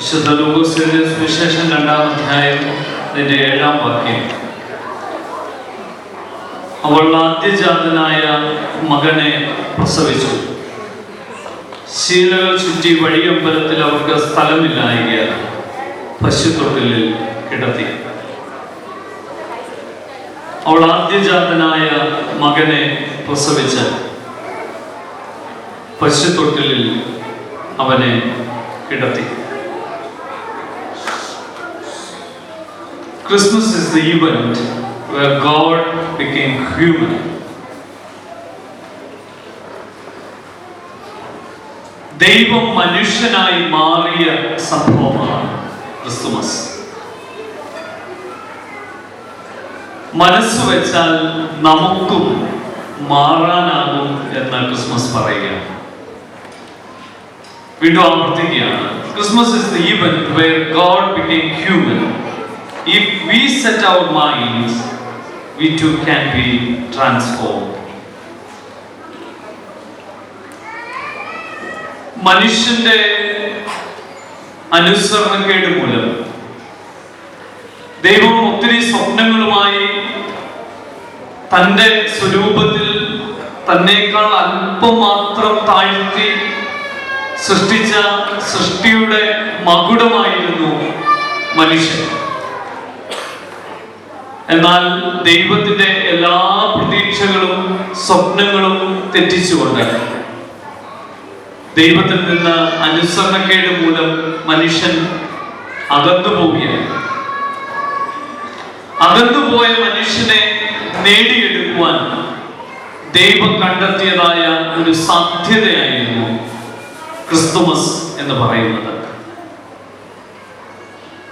വിശുദ്ധ ലൂക്കോസിന്റെ സുവിശേഷം 2-ാം അധ്യായം 7-ാം വാക്യം. അവൾ ആദ്യജാതനായ മകനെ പ്രസവിച്ചു. ശീലകൾ ചുറ്റി വഴിയമ്പലത്തിൽ അവർക്ക് സ്ഥലമില്ലായകയാൽ പശുത്തൊട്ടിലിൽ കിടത്തി. അവൾ ആദ്യജാതനായ മകനെ പ്രസവിച്ച് പശുത്തൊട്ടിലിൽ അവനെ കിടത്തി. Christmas is the event where God became human. ദൈവം മനുഷ്യനായി മാറിയ സംഭവമാണ് ക്രിസ്തുമസ്. മനസ്സ് വെച്ചാൽ നമുക്കും മാറാനാകും എന്ന് ക്രിസ്മസ് പറയുകയാണ്. വീണ്ടും ആവർത്തിക്കുകയാണ്. Christmas is the event where God became human. If we set our minds, we too can be transformed. മനുഷ്യന്റെ അനുസരണക്കേട് മൂലം ദൈവം ഒത്തിരി സ്വപ്നങ്ങളുമായി തന്റെ സ്വരൂപത്തിൽ തന്നേക്കാൾ അല്പം മാത്രം താഴ്ത്തി സൃഷ്ടിച്ച സൃഷ്ടിയുടെ മകുടമായിരുന്നു മനുഷ്യൻ. എന്നാൽ ദൈവത്തിന്റെ എല്ലാ പ്രതീക്ഷകളും സ്വപ്നങ്ങളും തെറ്റിച്ചുകൊണ്ട് ദൈവത്തിൽ നിന്ന് അനുസരണക്കേട് മൂലം മനുഷ്യൻ അകന്നുപോവുകയാണ്. അകന്നുപോയ മനുഷ്യനെ നേടിയെടുക്കുവാൻ ദൈവം കണ്ടെത്തിയതായ ഒരു സാധ്യതയായിരുന്നു ക്രിസ്തുമസ് എന്ന് പറയുന്നത്.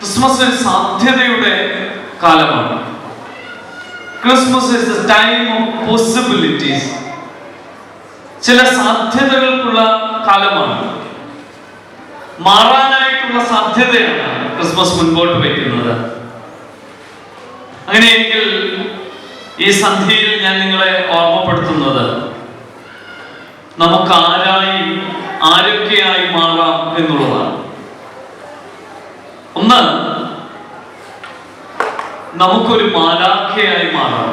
ക്രിസ്മസ് ഒരു സാധ്യതയുടെ കാലമാണ്. Christmas is the time of possibilities. ചില സാധ്യതകൾക്കുള്ള കാലമാണ്. മാറാനായിട്ടുള്ള സാധ്യതയാണ് ക്രിസ്മസ് മുൻപോട്ട് വയ്ക്കുന്നത്. അങ്ങനെയെങ്കിൽ ഈ സന്ധ്യയിൽ ഞാൻ നിങ്ങളെ ഓർമ്മപ്പെടുത്തുന്നത് നമുക്ക് ആരൊക്കെയായി മാറാം എന്നുള്ളതാണ്. ഒന്ന്, നമുക്കൊരു മാലാഖയായി മാറാം.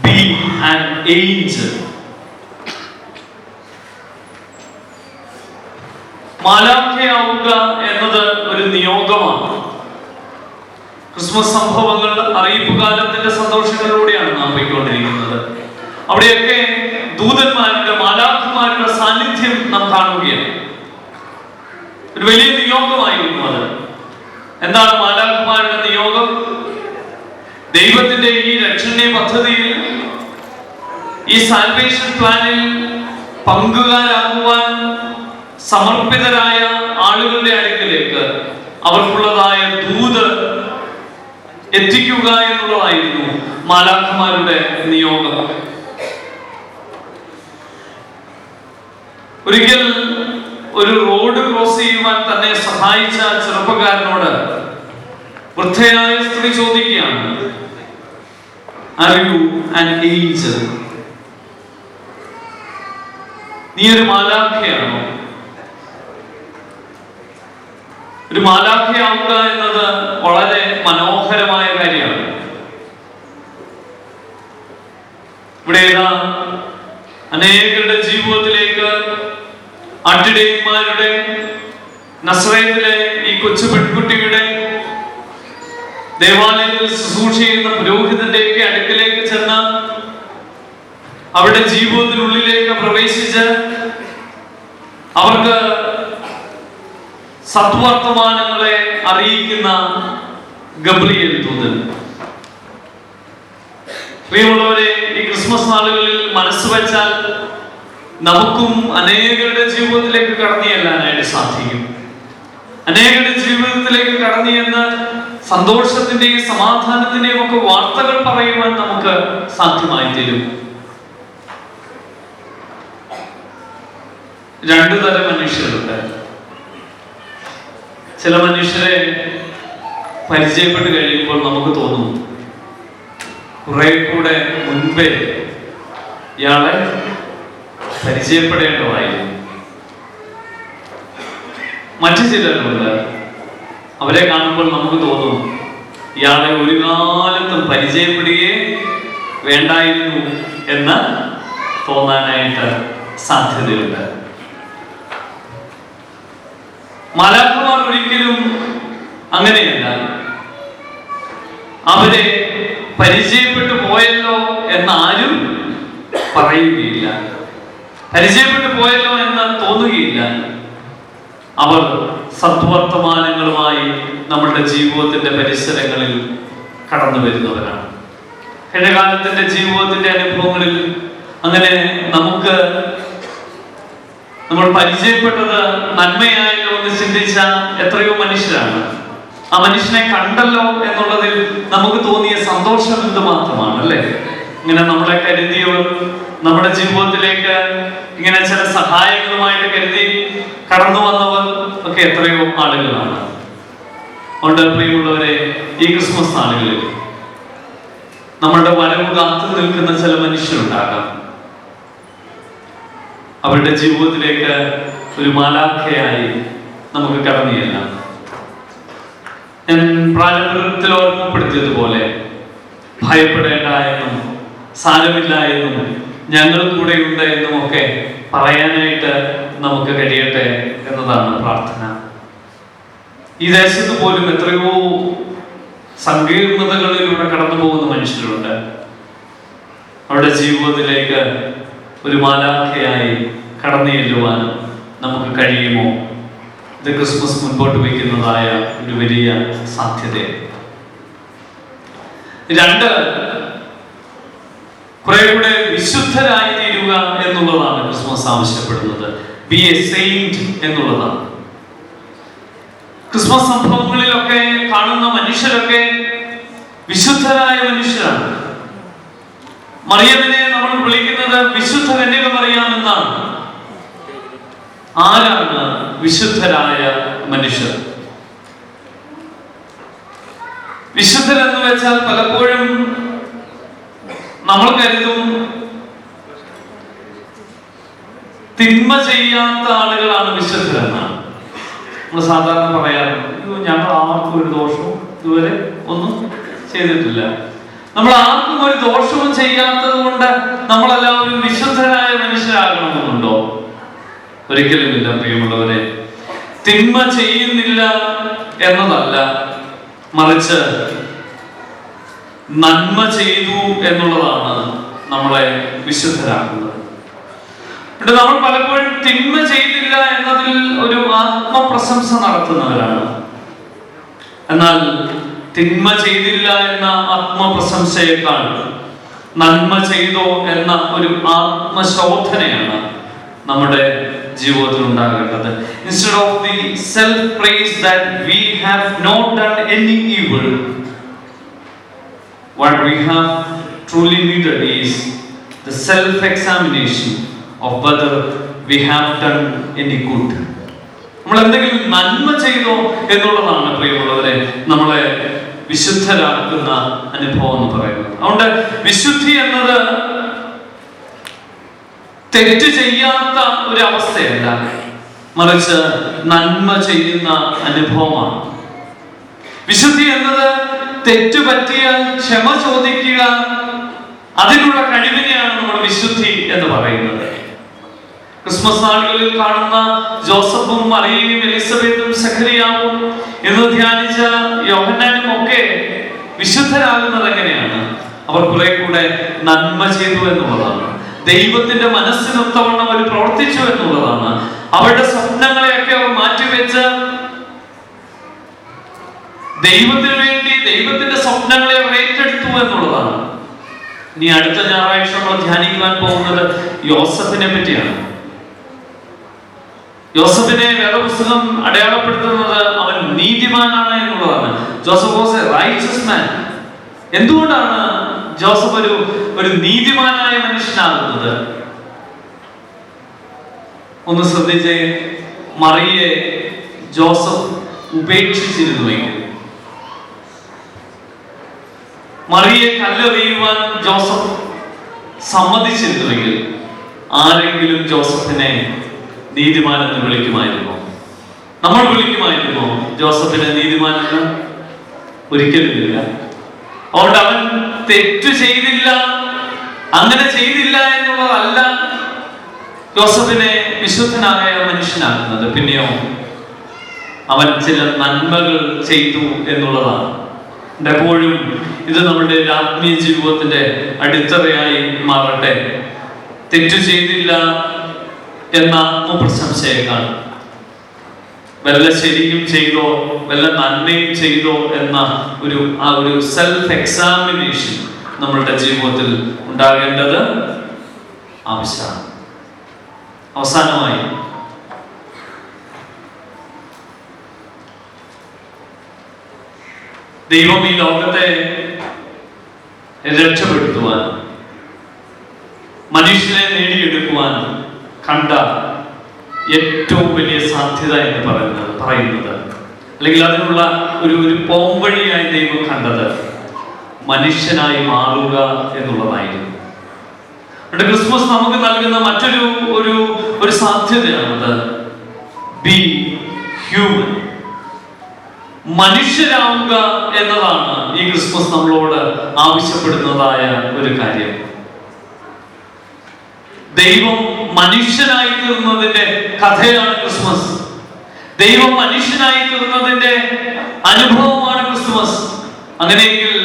Be an angel. മാലാഖയാവുക എന്നത് ഒരു നിയോഗമാണ്. ക്രിസ്മസ് സംഭവങ്ങൾ അറിയിപ്പ് കാലത്തിന്റെ സന്തോഷങ്ങളിലൂടെയാണ് നാം പോയിക്കൊണ്ടിരിക്കുന്നത്. അവിടെയൊക്കെ ദൂതന്മാരുടെ മാലാഖമാരുടെ സാന്നിധ്യം നാം കാണുകയാണ്. ഒരു വലിയ നിയോഗമായിരുന്നു അത്. എന്താണ് മാലാഖമാരുടെ നിയോഗം? ദൈവത്തിന്റെ ഈ രക്ഷണീയ പദ്ധതിയിൽ, ഈ സാൽവേഷൻ പ്ലാനിൽ പങ്കുകാരാകുവാൻ സമർപ്പിതരായ ആളുകളുടെ അടുക്കലേക്ക് അവർക്കുള്ളതായ ദൂത് എത്തിക്കുക എന്നുള്ളതായിരുന്നു മാലാഖമാരുടെ നിയോഗം. ഒരിക്കൽ ഒരു റോഡ് ക്രോസ് ചെയ്യുവാൻ തന്നെ സഹായിച്ച ചെറുപ്പക്കാരനോട് വൃദ്ധയായ സ്ത്രീ ചോദിക്കുകയാണ്, Are you an angel? നീ ഒരു മാലാഖയാണോ? ഒരു മാലാഖയാവുക എന്നത് വളരെ മനോഹരമായ കാര്യമാണ്. ഇവിടെ അനേകരുടെ ജീവിതത്തിലേക്ക് ആട്ടിടയന്മാരുടെ, നസ്രയത്തിലെ ഈ കൊച്ചു പെൺകുട്ടിയുടെ, ദേവാലയത്തിൽ ശുശ്രൂഷ ചെയ്യുന്ന പുരോഹിതന്റെയൊക്കെ അടുക്കലേക്ക് ചെന്ന് അവരുടെ ജീവിതത്തിനുള്ളിലേക്ക് പ്രവേശിച്ച് അവർക്ക് സദ്വർത്തമാനങ്ങളെ അറിയിക്കുന്ന ഗബ്രിയേൽ ദൂതൻ. പ്രിയമുള്ളവരെ, ഈ ക്രിസ്മസ് നാളുകളിൽ മനസ്സ് വെച്ചാൽ നമുക്കും അനേകരുടെ ജീവിതത്തിലേക്ക് കടന്നു ചെല്ലാനായിട്ട് സാധിക്കും. അനേകരുടെ ജീവിതത്തിലേക്ക് കടന്നു ചെന്ന് സന്തോഷത്തിന്റെയും സമാധാനത്തിന്റെയും ഒക്കെ വാർത്തകൾ പറയുവാൻ നമുക്ക് സാധ്യമായി തീരും. രണ്ടു തരം മനുഷ്യരുണ്ട്. ചില മനുഷ്യരെ പരിചയപ്പെട്ട് കഴിയുമ്പോൾ നമുക്ക് തോന്നും കുറെ കൂടെ മുൻപേ ഇയാളെ പരിചയപ്പെടേണ്ടതായിരുന്നു. മറ്റു ചിലരുണ്ട്, അവരെ കാണുമ്പോൾ നമുക്ക് തോന്നും ഇയാളെ ഒരു കാലത്തും പരിചയപ്പെടുകയേ വേണ്ടായിരുന്നു എന്ന് തോന്നാനായിട്ട് സാധ്യതയുണ്ട്. മാലാഖമാർ ഒരിക്കലും അങ്ങനെയല്ല. അവരെ പരിചയപ്പെട്ടു പോയല്ലോ എന്നാരും പറയുകയില്ല, പരിചയപ്പെട്ടു പോയല്ലോ എന്ന് തോന്നുകയില്ല. അവർ സദ്വർത്തമാനങ്ങളുമായി നമ്മളുടെ ജീവിതത്തിന്റെ പരിസരങ്ങളിൽ കടന്നു വരുന്നവരാണ്. കഴിഞ്ഞകാലത്തിന്റെ ജീവിതത്തിന്റെ അനുഭവങ്ങളിൽ അങ്ങനെ നമ്മൾ പരിചയപ്പെട്ടത് നന്മയായല്ലോ എന്ന് ചിന്തിച്ച എത്രയോ മനുഷ്യരാണ്. ആ മനുഷ്യനെ കണ്ടല്ലോ എന്നുള്ളതിൽ നമുക്ക് തോന്നിയ സന്തോഷം എന്തുമാത്രമാണ് അല്ലേ? ഇങ്ങനെ നമ്മളെ കരുതിയവർ, നമ്മുടെ ജീവിതത്തിലേക്ക് ഇങ്ങനെ ചില സഹായങ്ങളുമായിട്ട് കരുതി കടന്നു വന്നവർ ഒക്കെ എത്രയോ ആളുകളാണ്. അതുകൊണ്ട് പ്രിയമുള്ളവരെ, ഈ ക്രിസ്മസ് നാളുകളിൽ നമ്മളുടെ വരവ് കാത്തു നിൽക്കുന്ന ചില മനുഷ്യരുണ്ടാകാം. അവരുടെ ജീവിതത്തിലേക്ക് ഒരു മാലാഖയായി നമുക്ക് കടന്നു ചെല്ലാം. ഞാൻ പ്രാരംഭത്തിൽ ഓർമ്മപ്പെടുത്തിയതുപോലെ ഭയപ്പെടേണ്ട എന്നും സാരമില്ല എന്നും ഞങ്ങൾ കൂടെയുണ്ട് എന്നും ഒക്കെ പറയാനായിട്ട് നമുക്ക് കഴിയട്ടെ എന്നതാണ് പ്രാർത്ഥന. ഈ ദേശത്ത് പോലും എത്രയോ സങ്കീർണതകളിലൂടെ കടന്നു പോകുന്ന മനുഷ്യരുണ്ട്. അവരുടെ ജീവിതത്തിലേക്ക് ഒരു മാലാഖയായി കടന്നു ചെല്ലുവാനും നമുക്ക് കഴിയുമോ? ഇത് ക്രിസ്മസ് മുൻപോട്ട് വയ്ക്കുന്നതായ ഒരു വലിയ സാധ്യത. രണ്ട്, കുറെ കൂടെ വിശുദ്ധരായി തീരുക എന്നുള്ളതാണ് ക്രിസ്മസ് ആവശ്യപ്പെടുന്നത്. ബി എ സെയിന്റ് എന്നുള്ളതാണ്. ക്രിസ്മസ് സംഭവങ്ങളിലൊക്കെ കാണുന്ന മനുഷ്യരൊക്കെ വിശുദ്ധരായ മനുഷ്യരാണ്. മറിയമിനെ നമ്മൾ വിളിക്കുന്നത് വിശുദ്ധ കന്യക മറിയാം എന്നാണ്. ആരാണ് വിശുദ്ധരായ മനുഷ്യർ? വിശുദ്ധരെന്ന് വെച്ചാൽ പലപ്പോഴും നമ്മൾ കരുതും തിന്മ ചെയ്യാത്ത ആളുകളാണ് വിശുദ്ധരെന്നാണ്. നമ്മൾ സാധാരണ പറയാറുണ്ട്, ഞങ്ങൾ ആർക്കും ഒരു ദോഷവും ഇതുവരെ ഒന്നും ചെയ്തിട്ടില്ല. നമ്മൾ ആർക്കും ഒരു ദോഷവും ചെയ്യാത്തത് കൊണ്ട് നമ്മളെല്ലാവരും വിശുദ്ധരായ മനുഷ്യരാകണമെന്നുണ്ടോ? ഒരിക്കലുമില്ല പ്രിയമുള്ളവരെ. തിന്മ ചെയ്യുന്നില്ല എന്നതല്ല, മറിച്ച് നന്മ ചെയ്തു എന്നുള്ളതാണ് നമ്മളെ വിശുദ്ധരാക്കുന്നത്. നമ്മൾ പലപ്പോഴും തിന്മ ചെയ്തില്ല എന്നതിൽ ഒരു ആത്മപ്രശംസ നടത്തുന്നവരാണ്. എന്നാൽ തിന്മ ചെയ്തില്ല എന്ന ആത്മപ്രശംസയേക്കാൾ നന്മ ചെയ്തോ എന്ന ഒരു ആത്മശോധനയാണ് നമ്മുടെ ജീവിതത്തിൽ ഉണ്ടാകേണ്ടത്. Instead of the self praise that we have not done any evil, what we have truly needed is the self examination of whether we have done any good. നമ്മൾ എന്തെങ്കിലും നന്മ ചെയ്തോ എന്നുള്ളതാണ് പ്രിയമുള്ളവരെ നമ്മളെ വിശുദ്ധരാക്കുന്ന അനുഭവം എന്ന് പറയുന്നത്. അതുകൊണ്ട് വിശുദ്ധി എന്നത് തെറ്റ് ചെയ്യാത്ത ഒരു അവസ്ഥയല്ല, മറിച്ച് നന്മ ചെയ്യുന്ന അനുഭവമാണ്. വിശുദ്ധി എന്നത് തെറ്റ് പറ്റിയാൽ ക്ഷമ ചോദിക്കുക, അതിനുള്ള കഴിവിനെയാണ് നമ്മൾ വിശുദ്ധി എന്ന് പറയുന്നത്. ക്രിസ്മസ് നാളുകളിൽ കാണുന്ന ജോസഫും മറിയയും എലിസബത്തും സഖറിയാവും എന്ന് ധ്യാനിച്ച യോഹന്നാനും ഒക്കെ വിശുദ്ധരാകുന്നത് എങ്ങനെയാണ്? അവർ കുറെ കൂടെ നന്മ ചെയ്തു എന്നുള്ളതാണ്. ദൈവത്തിന്റെ മനസ്സിനൊത്തവണ്ണം അവർ പ്രവർത്തിച്ചു എന്നുള്ളതാണ്. അവരുടെ സ്വപ്നങ്ങളെയൊക്കെ അവർ മാറ്റിവെച്ച് ദൈവത്തിന് വേണ്ടി ദൈവത്തിന്റെ സ്വപ്നങ്ങളെ അവർ ഏറ്റെടുത്തു എന്നുള്ളതാണ്. ഇനി അടുത്ത ഞായറാഴ്ച നമ്മൾ ധ്യാനിക്കുവാൻ പോകുന്നത് യോസഫിനെ പറ്റിയാണ്. യോസഫിനെ വേദപുസ്തകം അടയാളപ്പെടുത്തുന്നത് അവൻ നീതിമാനാണ് എന്നുള്ളതാണ്. ജോസഫ് വാസ് എ റൈച്ചസ് മാൻ. എന്തുകൊണ്ടാണ് ജോസഫ് ഒരു നീതിമാനായ മനുഷ്യനാകുന്നത്? ഒന്ന് ശ്രദ്ധിച്ചേ. മറിയെ ജോസഫ് ഉപേക്ഷിച്ചിരുന്നുവെങ്കിൽ, മറിയെ കല്ലെറിയുവാൻ ജോസഫ് സമ്മതിച്ചിരുന്നുവെങ്കിൽ, ആരെങ്കിലും ജോസഫിനെ നീതിമാൻ എന്ന് വിളിക്കുമായിരുന്നു? നമ്മൾ വിളിക്കുമായിരുന്നോ ജോസഫിനെ നീതിമാനെന്ന്? ഒരിക്കലുമില്ല. അതുകൊണ്ട് അവൻ തെറ്റു ചെയ്തില്ല, അങ്ങനെ ചെയ്തില്ല എന്നുള്ളതല്ല ജോസഫിനെ വിശുദ്ധനായ മനുഷ്യനാക്കുന്നത്. പിന്നെയോ അവൻ ചില നന്മകൾ ചെയ്തു എന്നുള്ളതാണ്. എപ്പോഴും ഇത് നമ്മുടെ ആത്മീയ ജീവിതത്തിന്റെ അടിത്തറയായി മാറട്ടെ. തെറ്റു ചെയ്തില്ല എന്ന ആത്മപ്രശംസയേക്കാൾ വല്ല ശരിയും ചെയ്തോ വല്ല നന്മയും ചെയ്തോ എന്ന ഒരു സെൽഫ് എക്സാമിനേഷൻ നമ്മളുടെ ജീവിതത്തിൽ ഉണ്ടാകേണ്ടത് ആവശ്യമാണ്. അവസാനമായി ദൈവം ഈ ലോകത്തെ രക്ഷപ്പെടുത്തുവാൻ, മനുഷ്യനെ നേടിയെടുക്കുവാൻ കണ്ട ഏറ്റവും വലിയ സാധ്യത എന്ന് പറയുന്നത് അല്ലെങ്കിൽ അതിനുള്ള ഒരു പോംവഴിയായി ദൈവം കണ്ടത് മനുഷ്യനായി മാറുക എന്നുള്ളതായിരുന്നു. ക്രിസ്മസ് നമുക്ക് നൽകുന്ന മറ്റൊരു സാധ്യതയാണത്. ബി ഹ്യൂമൻ, മനുഷ്യരാവുക എന്നതാണ് ഈ ക്രിസ്മസ് നമ്മളോട് ആവശ്യപ്പെടുന്നതായ ഒരു കാര്യം. ദൈവം മനുഷ്യനായി തീർന്നതിന്റെ കഥയാണ് ക്രിസ്മസ്. ദൈവം മനുഷ്യനായി തീർന്നതിന്റെ അനുഭവമാണ് ക്രിസ്മസ്. അങ്ങനെയെങ്കിൽ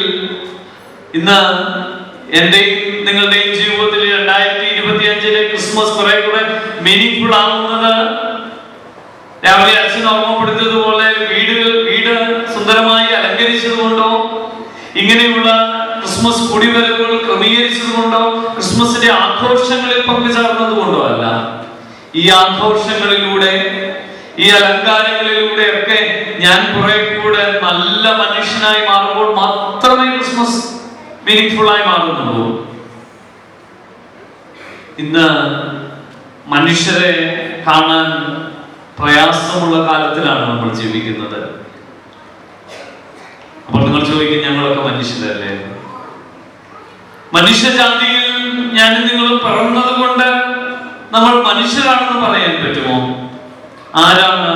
ഇന്ന് എന്റെയും നിങ്ങളുടെയും ജീവിതത്തിൽ 2025 ക്രിസ്മസ് കുറെ കൂടെ മീനിങ്ഫുൾ ആവുന്നത് രാവിലെ അച്ഛൻ ഓർമ്മപ്പെടുത്തിയതുപോലെ വീട് സുന്ദരമായി അലങ്കരിച്ചതുകൊണ്ടോ, ഇങ്ങനെയുള്ള ക്രിസ്മസ് കുടിവരവുകൾ ക്രമീകരിച്ചതുകൊണ്ടോ, ക്രിസ്മസിന്റെ ആഘോഷങ്ങളിൽ പങ്കുചേർന്നതുകൊണ്ടോ അല്ല. ഈ ആഘോഷങ്ങളിലൂടെ, ഈ അലങ്കാരങ്ങളിലൂടെ ഒക്കെ ഞാൻ കുറെ കൂടെ നല്ല മനുഷ്യനായി മാറുമ്പോൾ മാത്രമേ ക്രിസ്മസ് മീനിങ്ഫുൾ ആയി മാറുന്നുള്ളൂ. ഇന്ന് മനുഷ്യരെ കാണാൻ പ്രയാസമുള്ള കാലത്തിലാണ് നമ്മൾ ജീവിക്കുന്നത്. അപ്പോൾ നിങ്ങൾ ചോദിക്കും, ഞങ്ങളൊക്കെ മനുഷ്യരല്ലേ? മനുഷ്യജാതിയിൽ ഞാനും നിങ്ങളും പിറന്നത് കൊണ്ട് നമ്മൾ മനുഷ്യരാണെന്ന് പറയാൻ പറ്റുമോ? ആരാണ്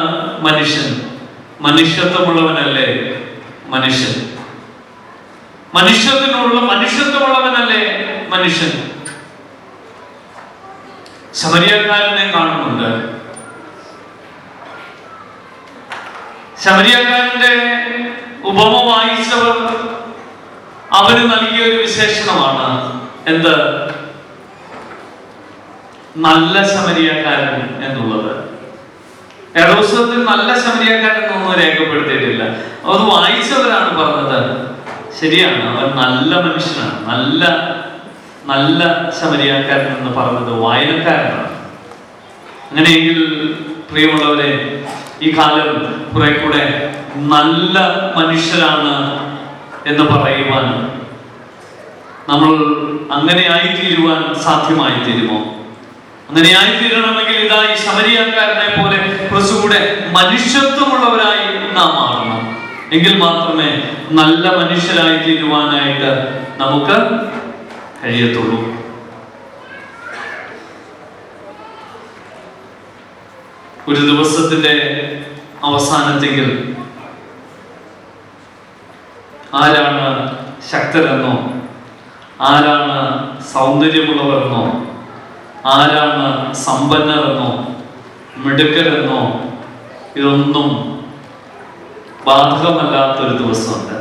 മനുഷ്യൻ? മനുഷ്യത്വമുള്ളവനല്ലേ മനുഷ്യൻ? മനുഷ്യത്വമുള്ളവനല്ലേ മനുഷ്യൻ? ശമരിയക്കാരനെ കാണുന്നുണ്ട്. ശമരിയക്കാരന്റെ ഉപമ വായിച്ചവർ അവന് നൽകിയ ഒരു വിശേഷണമാണ്. എന്ത്? നല്ല ശമരിയക്കാരൻ എന്നുള്ളത്. പുസ്തകത്തിൽ നല്ല ശമരിയക്കാരൻ എന്നൊന്നും രേഖപ്പെടുത്തിയിട്ടില്ല. അത് വായിച്ചവരാണ് പറഞ്ഞത്. ശരിയാണ്, അവൻ നല്ല മനുഷ്യനാണ്. നല്ല ശമരിയക്കാരൻ എന്ന് പറഞ്ഞത് വായനക്കാരനാണ്. അങ്ങനെയെങ്കിൽ പ്രിയമുള്ളവരെ, ഈ കാലം കുറെ കൂടെ നല്ല മനുഷ്യരാണ് എന്ന് പറയുവാൻ, നമ്മൾ അങ്ങനെ ആയിത്തീരുവാൻ സാധ്യമായി തീരുമോ? അങ്ങനെ ആയിത്തീരണമെങ്കിൽ ഇതാ ഈ ശമരിയക്കാരനെ പോലെ കുറച്ചുകൂടെ മനുഷ്യത്വമുള്ളവരായി നാം മാറണം. എങ്കിൽ മാത്രമേ നല്ല മനുഷ്യരായി തീരുവാനായിട്ട് നമുക്ക് കഴിയത്തുള്ളൂ. ഒരു ദിവസത്തിന്റെ അവസാനത്തെങ്കിൽ ആരാണ് ശക്തരെന്നോ, ആരാണ് സൗന്ദര്യമുള്ളവരെന്നോ, ആരാണ് സമ്പന്നരെന്നോ മിടുക്കരെന്നോ ഇതൊന്നും ബാധകമല്ലാത്തൊരു ദിവസമുണ്ട്.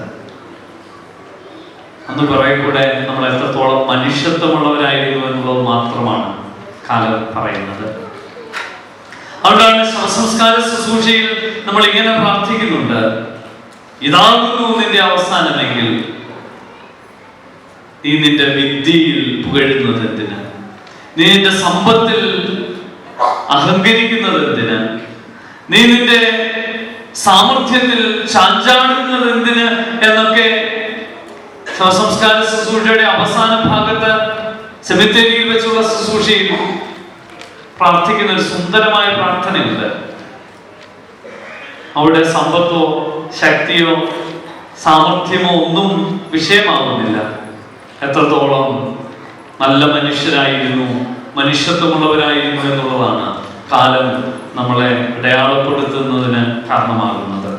അന്ന് കുറെ കൂടെ നമ്മൾ എത്രത്തോളം മനുഷ്യത്വമുള്ളവരായിരുന്നു എന്നുള്ളത് മാത്രമാണ് കാലം പറയുന്നത്. അതുകൊണ്ടാണ് ശവസംസ്കാര ശുശ്രൂഷയിൽ നമ്മൾ ഇങ്ങനെ പ്രാർത്ഥിക്കുന്നുണ്ട്: ഇതാകുന്നു നിന്റെ അവസാനമെങ്കിൽ നീ നിന്റെ വിദ്യയിൽ പുകഴുന്നത് എന്തിന്? നീ നിന്റെ സമ്പത്തിൽ അഹങ്കരിക്കുന്നത് എന്തിന്? നീ നിന്റെ സാമർഥ്യത്തിൽ ചാഞ്ചാടുന്നത് എന്തിന്? എന്നൊക്കെ ശവസംസ്കാര ശുശ്രൂഷയുടെ അവസാന ഭാഗത്ത് സെമിത്തേരിയിൽ വെച്ചുള്ള ശുശ്രൂഷയിൽ പ്രാർത്ഥിക്കുന്ന ഒരു സുന്ദരമായ പ്രാർത്ഥനയുണ്ട്. അവിടെ സമ്പത്തോ ശക്തിയോ സാമർഥ്യമോ ഒന്നും വിഷയമാകുന്നില്ല. എത്രത്തോളം നല്ല മനുഷ്യരായിരുന്നു, മനുഷ്യത്വമുള്ളവരായിരുന്നു എന്നുള്ളതാണ് കാലം നമ്മളെ അടയാളപ്പെടുത്തുന്നതിന് കാരണമാകുന്നത്.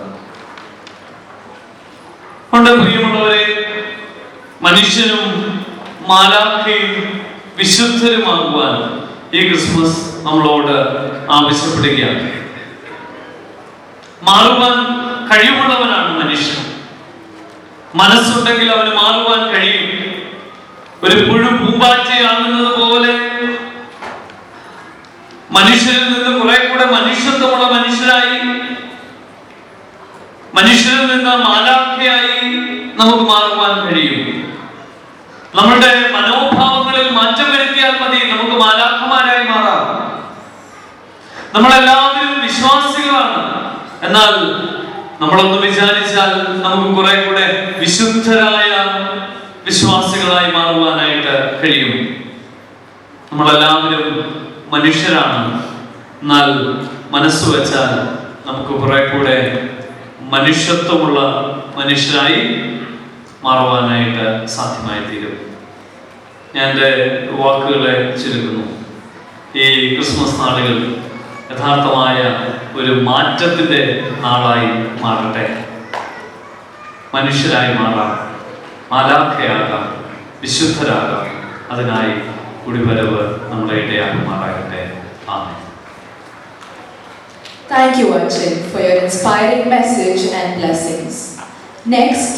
അതുകൊണ്ട് പ്രിയമുള്ളവരെ, മനുഷ്യനും മാലാഖയും വിശുദ്ധരുമാകുവാൻ ഈ ക്രിസ്മസ് നമ്മളോട് ആവശ്യപ്പെടുകയാണ്. മാറുവാൻ കഴിവുള്ളവനാണ് മനുഷ്യൻ. മനസ്സുണ്ടെങ്കിൽ അവന് മാറുവാൻ കഴിയും. ഒരു പുഴു പൂമ്പാറ്റയാകുന്നത് പോലെ മനുഷ്യരിൽ നിന്ന് കുറെ കൂടെ മനുഷ്യത്വമുള്ള മനുഷ്യരായി, മനുഷ്യരിൽ നിന്ന് മാലാഖയായി നമുക്ക് മാറുവാൻ കഴിയും. നമ്മളുടെ മനോഭാവങ്ങളിൽ മാറ്റം വരുത്തിയാൽ മതി, നമുക്ക് മാലാഖമാരായി മാറാം. നമ്മളെല്ലാവരും വിശ്വാസികളാണ്. എന്നാൽ നമ്മളൊന്ന് വിചാരിച്ചാൽ നമുക്ക് കുറെ കൂടെ വിശുദ്ധരായ വിശ്വാസികളായി മാറുവാനായിട്ട് കഴിയും. നമ്മളെല്ലാവരും മനുഷ്യരാണ്. എന്നാൽ മനസ്സ് വെച്ചാൽ നമുക്ക് കുറെ കൂടെ മനുഷ്യത്വമുള്ള മനുഷ്യരായി മാറുവാനായിട്ട് സാധ്യമായി തീരും. ഞാൻ എൻ്റെ വാക്കുകളെ ചുരുക്കുന്നു. ഈ ക്രിസ്മസ് നാളുകൾ യഥാർത്ഥമായ ഒരു മാറ്റത്തിൻ്റെ നാളായി മാറട്ടെ. മനുഷ്യരായി മാറാം, മാലാഖയാകാം, വിശുദ്ധരാകാം. അതിനായി കുടിവരവ് നമ്മുടെ ഇടയാകുമാറാകട്ടെ. ആമേൻ. Thank you, Arjun, for your inspiring message and blessings. Next,